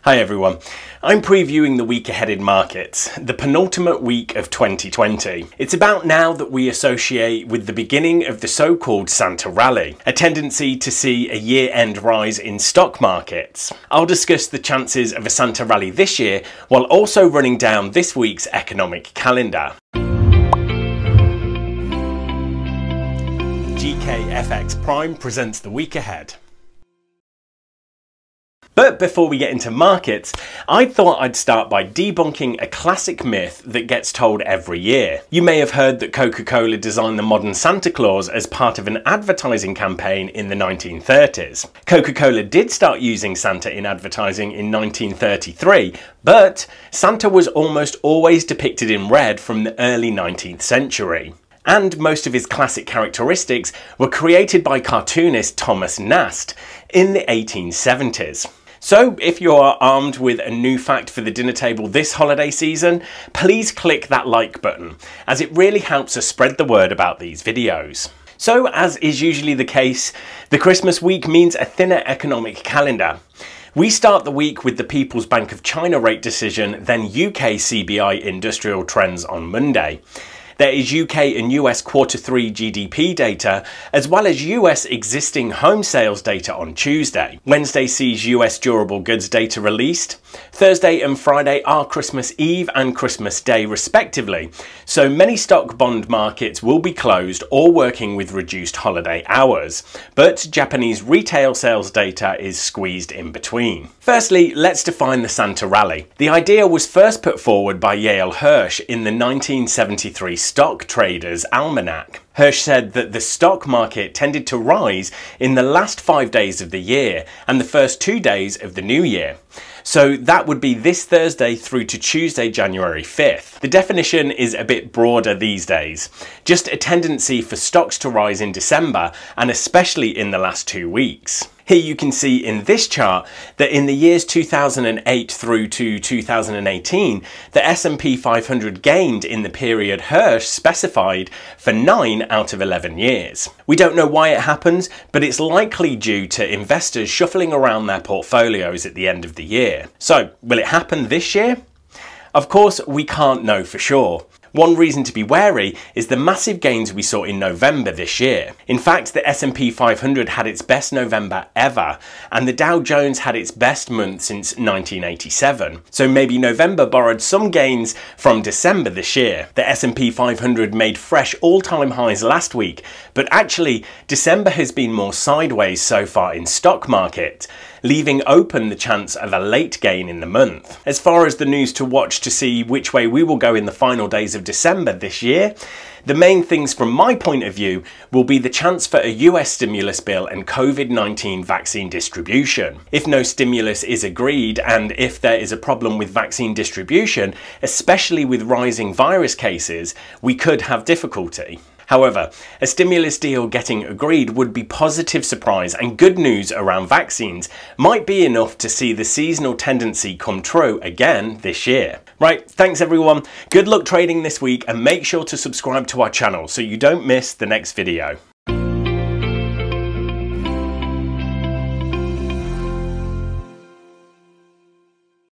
Hi everyone, I'm previewing the week ahead in markets, the penultimate week of 2020. It's about now that we associate with the beginning of the so-called Santa rally, a tendency to see a year-end rise in stock markets. I'll discuss the chances of a Santa rally this year while also running down this week's economic calendar. GKFX Prime presents the week ahead. But before we get into markets, I thought I'd start by debunking a classic myth that gets told every year. You may have heard that Coca-Cola designed the modern Santa Claus as part of an advertising campaign in the 1930s. Coca-Cola did start using Santa in advertising in 1933, but Santa was almost always depicted in red from the early 19th century. And most of his classic characteristics were created by cartoonist Thomas Nast in the 1870s. So if you are armed with a new fact for the dinner table this holiday season, please click that like button, as it really helps us spread the word about these videos. So, as is usually the case, the Christmas week means a thinner economic calendar. We start the week with the People's Bank of China rate decision, then UK CBI industrial trends on Monday. There is UK and US Q3 GDP data, as well as US existing home sales data on Tuesday. Wednesday sees US durable goods data released. Thursday and Friday are Christmas Eve and Christmas Day respectively, so many stock bond markets will be closed or working with reduced holiday hours. But Japanese retail sales data is squeezed in between. Firstly, let's define the Santa rally. The idea was first put forward by Yale Hirsch in the 1973 Stock Traders Almanac. Hirsch said that the stock market tended to rise in the last 5 days of the year and the first 2 days of the new year. So that would be this Thursday through to Tuesday, January 5th. The definition is a bit broader these days, just a tendency for stocks to rise in December and especially in the last 2 weeks. Here you can see in this chart that in the years 2008 through to 2018, the S&P 500 gained in the period Hirsch specified for 9 out of 11 years. We don't know why it happens, but it's likely due to investors shuffling around their portfolios at the end of the year. So, will it happen this year? Of course, we can't know for sure. One reason to be wary is the massive gains we saw in November this year. In fact, the S&P 500 had its best November ever, and the Dow Jones had its best month since 1987. So maybe November borrowed some gains from December this year. The S&P 500 made fresh all-time highs last week, but actually December has been more sideways so far in stock market, leaving open the chance of a late gain in the month. As far as the news to watch to see which way we will go in the final days of December this year, the main things from my point of view will be the chance for a US stimulus bill and COVID-19 vaccine distribution. If no stimulus is agreed and if there is a problem with vaccine distribution, especially with rising virus cases, we could have difficulty. However, a stimulus deal getting agreed would be positive surprise, and good news around vaccines might be enough to see the seasonal tendency come true again this year. Right, thanks everyone, good luck trading this week and make sure to subscribe to our channel so you don't miss the next video.